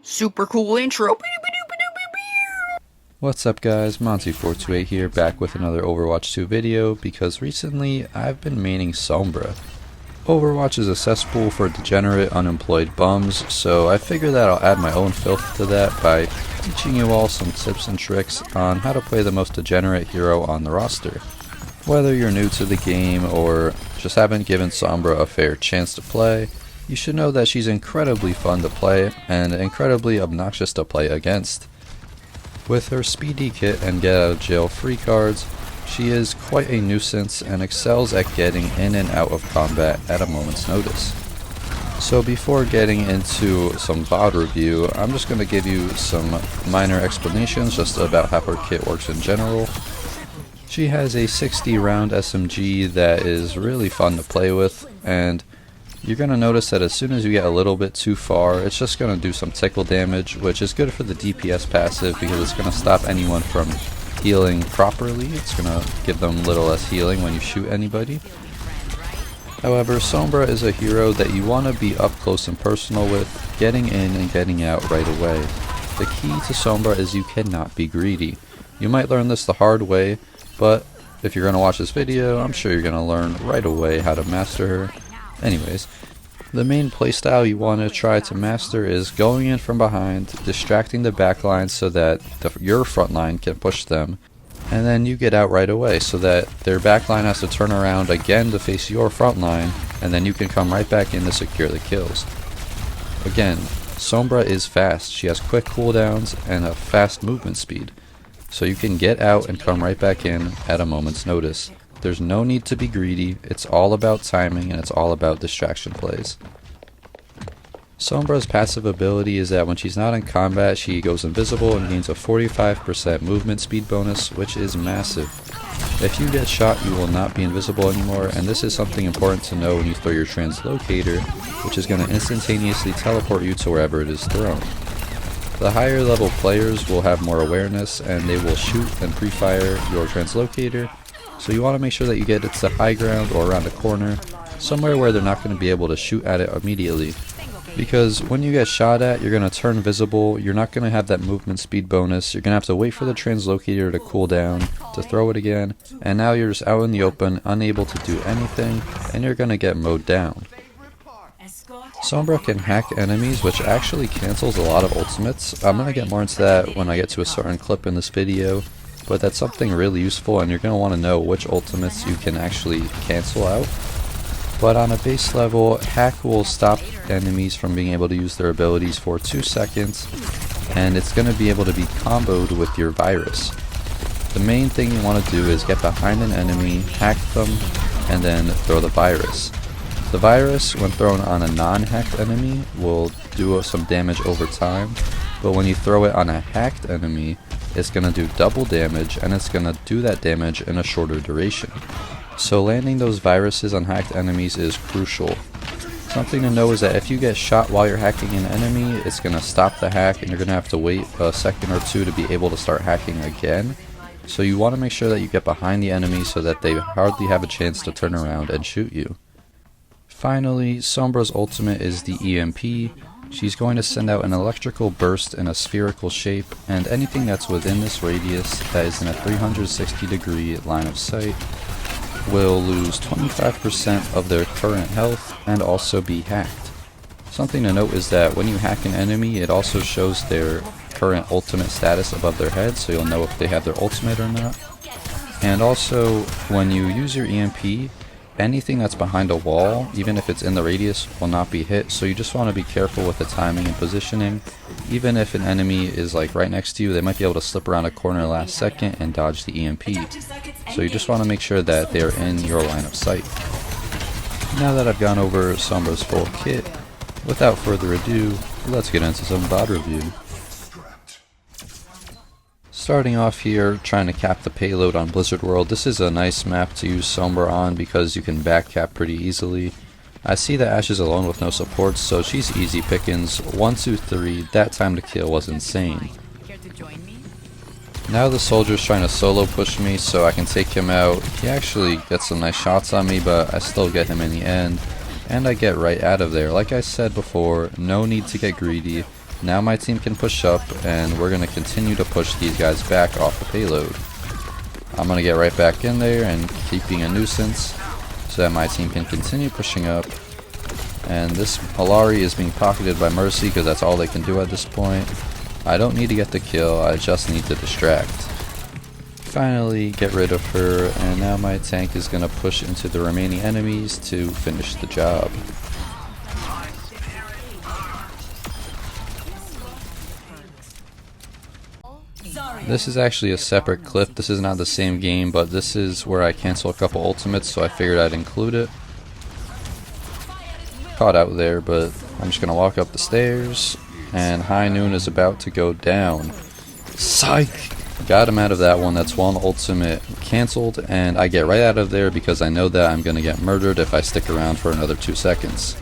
Super cool intro. What's up guys, Monty428 here, back with another Overwatch 2 video because recently I've been maining Sombra. Overwatch is a cesspool for degenerate, unemployed bums, so I figured that I'll add my own filth to that by teaching you all some tips and tricks on how to play the most degenerate hero on the roster. Whether you're new to the game or just haven't given Sombra a fair chance to play, you should know that she's incredibly fun to play and incredibly obnoxious to play against. With her speedy kit and get out of jail free cards, she is quite a nuisance and excels at getting in and out of combat at a moment's notice. So before getting into some VOD review, I'm just going to give you some minor explanations just about how her kit works in general. She has a 60 round SMG that is really fun to play with, and you're going to notice that as soon as you get a little bit too far, it's just going to do some tickle damage, which is good for the DPS passive because it's going to stop anyone from healing properly. It's going to give them a little less healing when you shoot anybody. However, Sombra is a hero that you want to be up close and personal with, getting in and getting out right away. The key to Sombra is you cannot be greedy. You might learn this the hard way, but if you're going to watch this video, I'm sure you're going to learn right away how to master her. Anyways, the main playstyle you want to try to master is going in from behind, distracting the backline so that your front line can push them, and then you get out right away so that their backline has to turn around again to face your front line, and then you can come right back in to secure the kills. Again, Sombra is fast. She has quick cooldowns and a fast movement speed, so you can get out and come right back in at a moment's notice. There's no need to be greedy, it's all about timing and it's all about distraction plays. Sombra's passive ability is that when she's not in combat, she goes invisible and gains a 45% movement speed bonus, which is massive. If you get shot, you will not be invisible anymore, and this is something important to know when you throw your translocator, which is going to instantaneously teleport you to wherever it is thrown. The higher level players will have more awareness and they will shoot and pre-fire your translocator. So you want to make sure that you get it to high ground or around a corner, somewhere where they're not going to be able to shoot at it immediately. Because when you get shot at, you're going to turn visible, you're not going to have that movement speed bonus, you're going to have to wait for the translocator to cool down, to throw it again, and now you're just out in the open, unable to do anything, and you're going to get mowed down. Sombra can hack enemies, which actually cancels a lot of ultimates. I'm going to get more into that when I get to a certain clip in this video. But that's something really useful, and you're going to want to know which ultimates you can actually cancel out. But on a base level, hack will stop enemies from being able to use their abilities for 2 seconds, and it's going to be able to be comboed with your virus. The main thing you want to do is get behind an enemy, hack them, and then throw the virus. The virus, when thrown on a non-hacked enemy, will do some damage over time, but when you throw it on a hacked enemy, it's going to do double damage, and it's going to do that damage in a shorter duration. So landing those viruses on hacked enemies is crucial. Something to know is that if you get shot while you're hacking an enemy, it's going to stop the hack and you're going to have to wait a second or two to be able to start hacking again. So you want to make sure that you get behind the enemy so that they hardly have a chance to turn around and shoot you. Finally, Sombra's ultimate is the EMP. She's going to send out an electrical burst in a spherical shape, and anything that's within this radius that is in a 360-degree line of sight will lose 25% of their current health and also be hacked. Something to note is that when you hack an enemy, it also shows their current ultimate status above their head, so you'll know if they have their ultimate or not. And also, when you use your EMP, anything that's behind a wall, even if it's in the radius, will not be hit, so you just want to be careful with the timing and positioning. Even if an enemy is like right next to you, they might be able to slip around a corner last second and dodge the EMP. So you just want to make sure that they are in your line of sight. Now that I've gone over Sombra's full kit, without further ado, let's get into some VOD review. Starting off here, trying to cap the payload on Blizzard World. This is a nice map to use Sombra on because you can back cap pretty easily. I see that Ashe is alone with no supports, so she's easy pickings. 1, 2, 3, that time to kill was insane. Now the soldier's trying to solo push me so I can take him out. He actually gets some nice shots on me, but I still get him in the end. And I get right out of there. Like I said before, no need to get greedy. Now my team can push up, and we're going to continue to push these guys back off the payload. I'm going to get right back in there and keep being a nuisance so that my team can continue pushing up. And this Alari is being pocketed by Mercy because that's all they can do at this point. I don't need to get the kill, I just need to distract. Finally get rid of her, and now my tank is going to push into the remaining enemies to finish the job. This is actually a separate clip. This is not the same game, but this is where I cancel a couple ultimates, so I figured I'd include it. Caught out there, but I'm just gonna walk up the stairs, and High Noon is about to go down. Psych! Got him out of that one. That's one ultimate canceled, and I get right out of there because I know that I'm gonna get murdered if I stick around for another 2 seconds.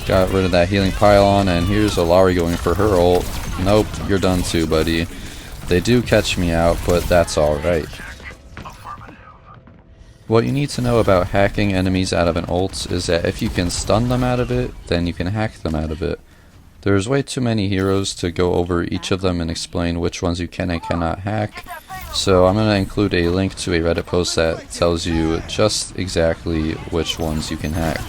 Got rid of that healing pylon, and here's Alari going for her ult. Nope, you're done too, buddy. They do catch me out, but that's alright. What you need to know about hacking enemies out of an ult is that if you can stun them out of it, then you can hack them out of it. There's way too many heroes to go over each of them and explain which ones you can and cannot hack, so I'm going to include a link to a Reddit post that tells you just exactly which ones you can hack.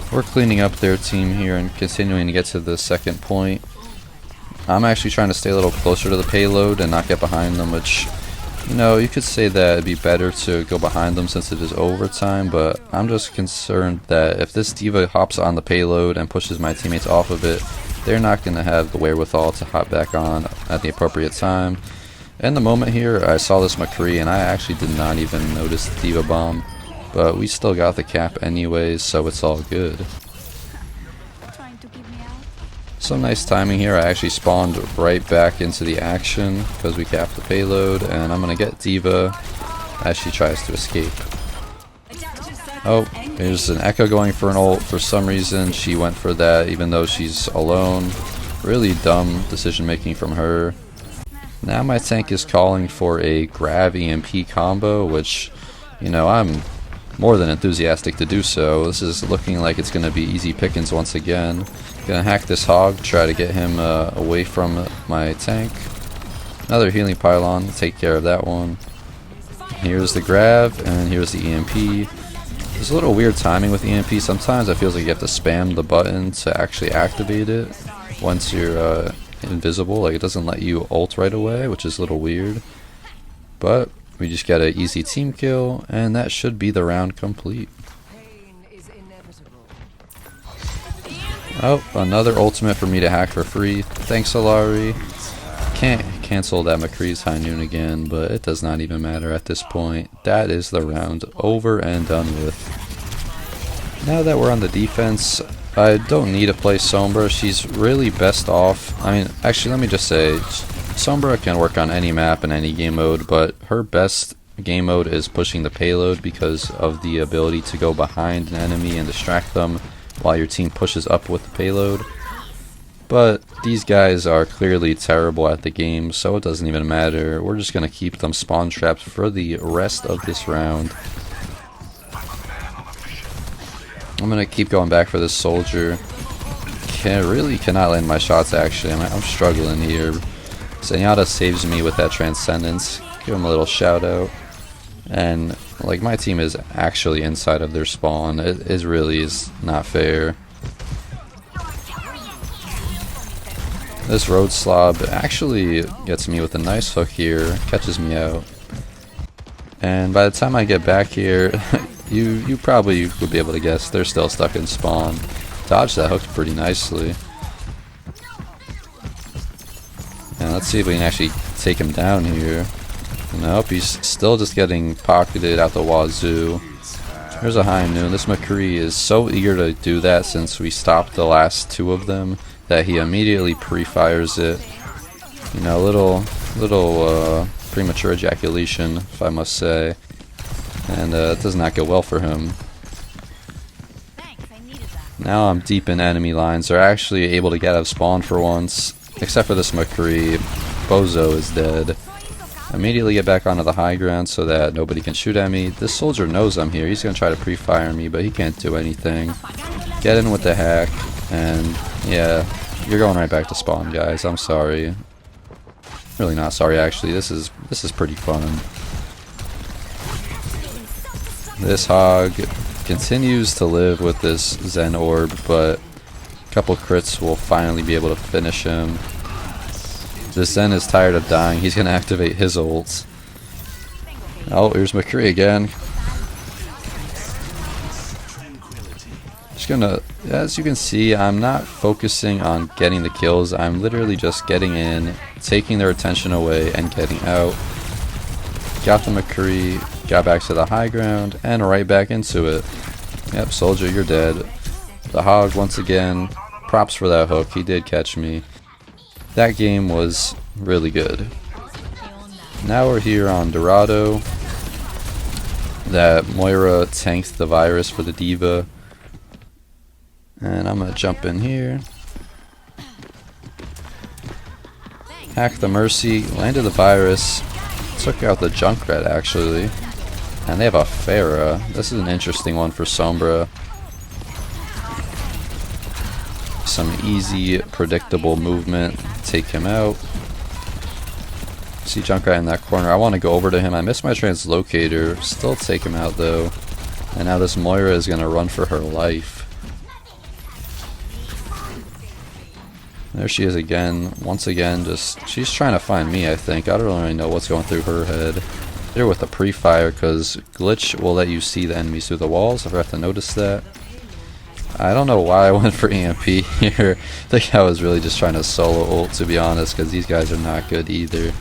We're cleaning up their team here and continuing to get to the second point. I'm actually trying to stay a little closer to the payload and not get behind them, which, you know, you could say that it'd be better to go behind them since it is overtime, but I'm just concerned that if this D.Va hops on the payload and pushes my teammates off of it, they're not going to have the wherewithal to hop back on at the appropriate time. In the moment here, I saw this McCree and I actually did not even notice the D.Va bomb. But we still got the cap anyways, so it's all good. Some nice timing here. I actually spawned right back into the action because we capped the payload, and I'm going to get D.Va as she tries to escape. Oh, there's an Echo going for an ult. For some reason, she went for that even though she's alone. Really dumb decision making from her. Now my tank is calling for a Grav EMP combo, which, you know, I'm more than enthusiastic to do so. This is looking like it's going to be easy pickings once again. Gonna hack this hog, try to get him away from my tank. Another healing pylon, take care of that one. Here's the Grav, and here's the EMP. There's a little weird timing with EMP. Sometimes it feels like you have to spam the button to actually activate it once you're invisible. Like, it doesn't let you ult right away, which is a little weird. But we just got an easy team kill, and that should be the round complete. Oh, another ultimate for me to hack for free. Thanks, Alari. Can't cancel that McCree's High Noon again, but it does not even matter at this point. That is the round over and done with. Now that we're on the defense, I don't need to play Sombra. She's really best off. I mean, actually, let me just say, Sombra can work on any map and any game mode, but her best game mode is pushing the payload because of the ability to go behind an enemy and distract them while your team pushes up with the payload. But these guys are clearly terrible at the game, so it doesn't even matter. We're just going to keep them spawn trapped for the rest of this round. I'm going to keep going back for this soldier. Really cannot land my shots, actually. I'm struggling here. Zenyatta saves me with that Transcendence. Give him a little shout out. And like, my team is actually inside of their spawn. It really is not fair. This road slob actually gets me with a nice hook here, catches me out. And by the time I get back here, you probably would be able to guess they're still stuck in spawn. Dodged that hook pretty nicely. And let's see if we can actually take him down here. Nope, he's still just getting pocketed out the wazoo. There's a High Noon. This McCree is so eager to do that since we stopped the last two of them that he immediately pre-fires it. You know, little premature ejaculation, if I must say. And it does not go well for him. Now I'm deep in enemy lines. They're actually able to get out of spawn for once. Except for this McCree. Bozo is dead. Immediately get back onto the high ground so that nobody can shoot at me. This soldier knows I'm here. He's going to try to pre-fire me, but he can't do anything. Get in with the hack, and yeah, you're going right back to spawn, guys. I'm sorry. Really not sorry, actually. This is pretty fun. This hog continues to live with this Zen orb, but a couple crits will finally be able to finish him. This Zen is tired of dying. He's going to activate his ults. Oh, here's McCree again. Just gonna, as you can see, I'm not focusing on getting the kills. I'm literally just getting in, taking their attention away, and getting out. Got the McCree, got back to the high ground, and right back into it. Yep, soldier, you're dead. The hog, once again, props for that hook. He did catch me. That game was really good. Now we're here on Dorado. That Moira tanked the virus for the D.Va. And I'm going to jump in here. Hack the Mercy, landed the virus, took out the Junkrat actually. And they have a Pharah. This is an interesting one for Sombra. Some easy, predictable movement. Take him out. See Junkrat in that corner. I want to go over to him. I missed my translocator. Still take him out though. And now this Moira is going to run for her life. There she is again. Once again, she's trying to find me, I think. I don't really know what's going through her head. Here with a pre-fire, because glitch will let you see the enemies through the walls. I forgot to notice that. I don't know why I went for EMP here. I think I was really just trying to solo ult, to be honest, because these guys are not good either.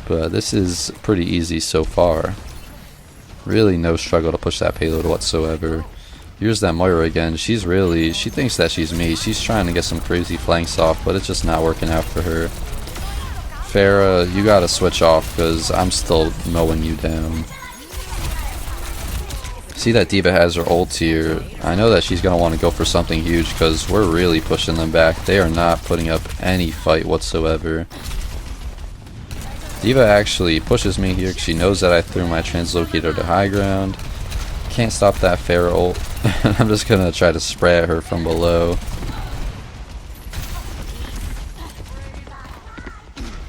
But this is pretty easy so far. Really no struggle to push that payload whatsoever. Here's that Moira again. She thinks that she's me. She's trying to get some crazy flanks off, but it's just not working out for her. Pharah, you gotta switch off, because I'm still mowing you down. See that D.Va has her ult here. I know that she's gonna want to go for something huge, because we're really pushing them back. They are not putting up any fight whatsoever. D.Va actually pushes me here, because she knows that I threw my translocator to high ground. Can't stop that Pharah ult. I'm just gonna try to spray at her from below.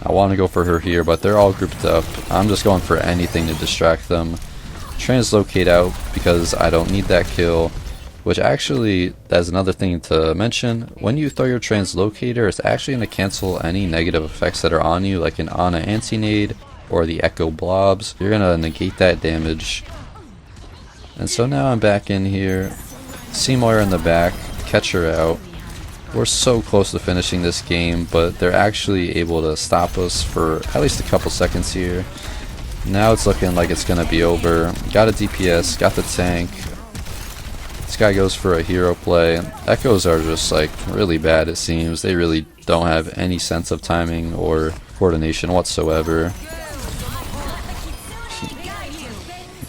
I want to go for her here, but they're all grouped up. I'm just going for anything to distract them. Translocate out because I don't need that kill. Which actually, that's another thing to mention. When you throw your translocator, it's actually going to cancel any negative effects that are on you, like an Ana anti-nade or the Echo blobs. You're going to negate that damage. And so now I'm back in here. See Moira in the back, catch her out. We're so close to finishing this game, but they're actually able to stop us for at least a couple seconds here. Now it's looking like it's going to be over. Got a DPS, got the tank. This guy goes for a hero play. Echoes are just like really bad, it seems. They really don't have any sense of timing or coordination whatsoever.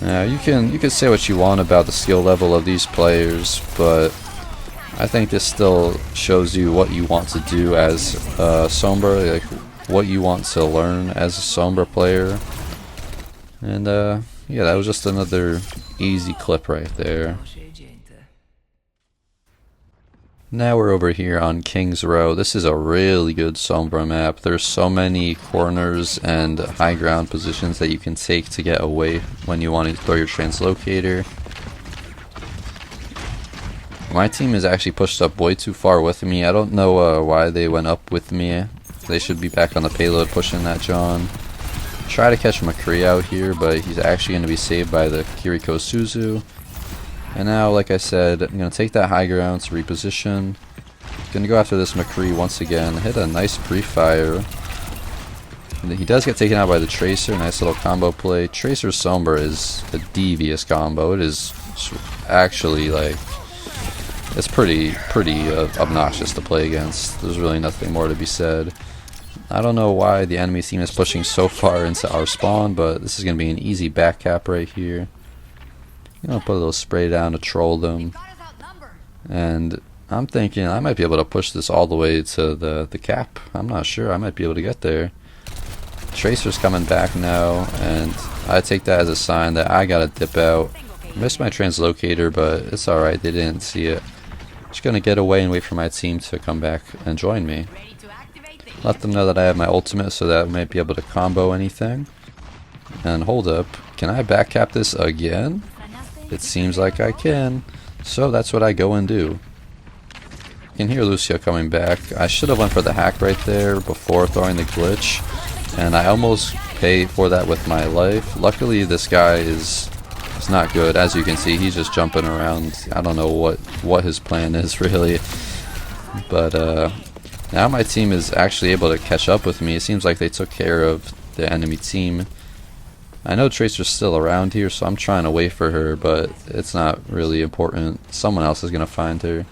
Now you can say what you want about the skill level of these players, but I think this still shows you what you want to do as Sombra, like what you want to learn as a Sombra player. And yeah, that was just another easy clip right there. Now we're over here on King's Row. This is a really good Sombra map. There's so many corners and high ground positions that you can take to get away when you want to throw your translocator. My team is actually pushed up way too far with me. I don't know why they went up with me. They should be back on the payload pushing that John. Try to catch McCree out here, but he's actually going to be saved by the Kiriko Suzu. And now, like I said, I'm going to take that high ground to reposition. Going to go after this McCree once again. Hit a nice pre-fire. He does get taken out by the Tracer. Nice little combo play. Tracer Sombra is a devious combo. It is actually like... it's pretty obnoxious to play against. There's really nothing more to be said. I don't know why the enemy team is pushing so far into our spawn, but this is going to be an easy back cap right here. I'm going to put a little spray down to troll them. And I'm thinking I might be able to push this all the way to the cap. I'm not sure. I might be able to get there. Tracer's coming back now, and I take that as a sign that I gotta dip out. Missed my translocator, but it's alright, they didn't see it. Just gonna get away and wait for my team to come back and join me. Let them know that I have my ultimate so that I might be able to combo anything. And hold up, can I backcap this again? It seems like I can, so that's what I go and do. You can hear Lucio coming back. I should have went for the hack right there before throwing the glitch, and I almost paid for that with my life. Luckily this guy is not good. As you can see, he's just jumping around. I don't know what his plan is really, but now my team is actually able to catch up with me. It seems like they took care of the enemy team. I know Tracer's still around here, so I'm trying to wait for her, but it's not really important. Someone else is going to find her.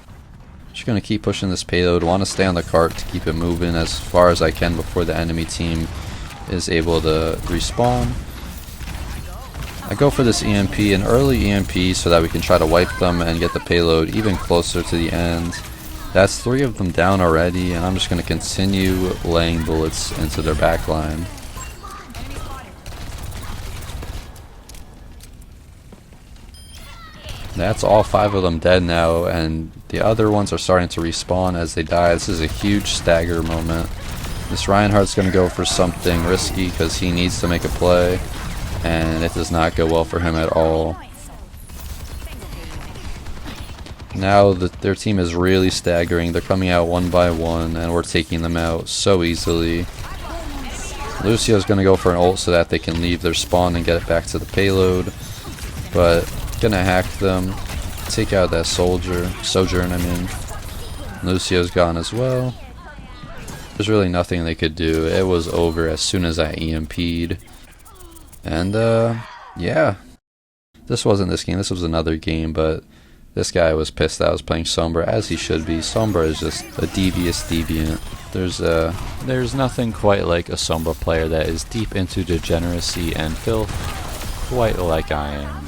Just going to keep pushing this payload. Want to stay on the cart to keep it moving as far as I can before the enemy team is able to respawn. I go for this EMP, an early EMP, so that we can try to wipe them and get the payload even closer to the end. That's 3 of them down already, and I'm just going to continue laying bullets into their backline. That's all 5 of them dead now, and the other ones are starting to respawn as they die. This is a huge stagger moment. This Reinhardt's going to go for something risky because he needs to make a play, and it does not go well for him at all. Now their team is really staggering. They're coming out one by one, and we're taking them out so easily. Lucio's going to go for an ult so that they can leave their spawn and get it back to the payload, but gonna hack them, take out that sojourn. I mean, Lucio's gone as well. There's really nothing they could do. It was over as soon as I EMP'd. And yeah, this wasn't this game. This was another game, but this guy was pissed that I was playing Sombra, as he should be. Sombra is just a devious deviant. There's nothing quite like a Sombra player that is deep into degeneracy and filth, quite like I am.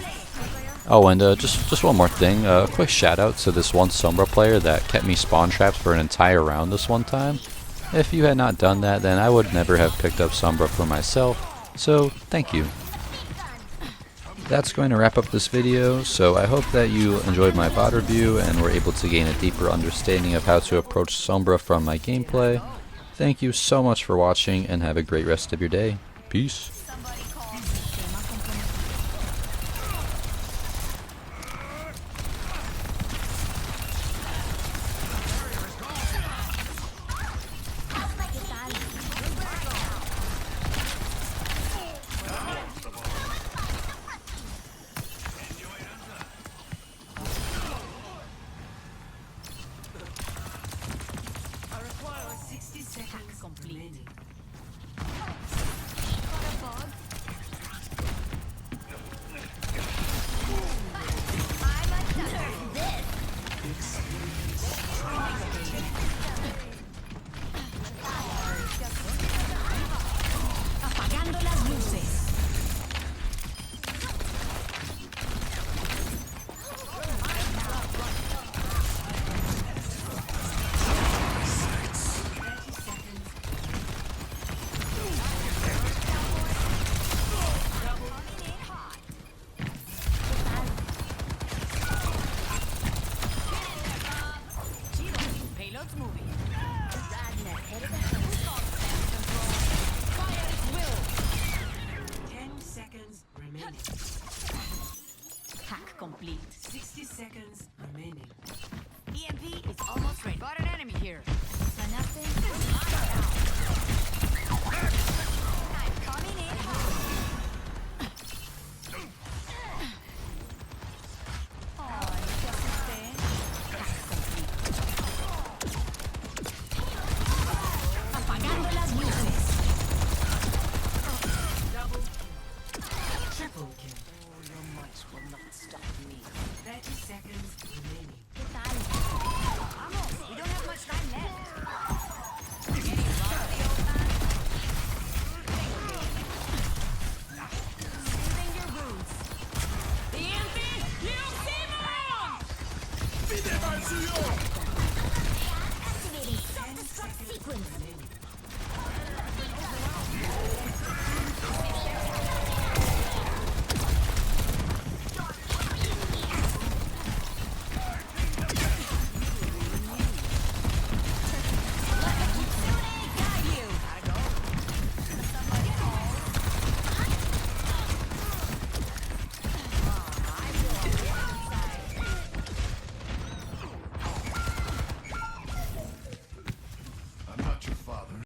Oh, and just one more thing, a quick shout out to this one Sombra player that kept me spawn trapped for an entire round this one time. If you had not done that, then I would never have picked up Sombra for myself, so thank you. That's going to wrap up this video, so I hope that you enjoyed my VOD review and were able to gain a deeper understanding of how to approach Sombra from my gameplay. Thank you so much for watching, and have a great rest of your day. Peace. Hack complete. 60 seconds remaining. EMP is almost ready. Got an enemy here. Nothing. I'm coming in. Oh, just stay. Apagando las luces. Double. Triple kill. Your might will not stop me. 30 seconds remaining. ¿Qué tal? Vamos, we don't have much time left. Getting lost, the old man. Soothing your wounds. The EMP! You see me! Activating self-destruct sequence.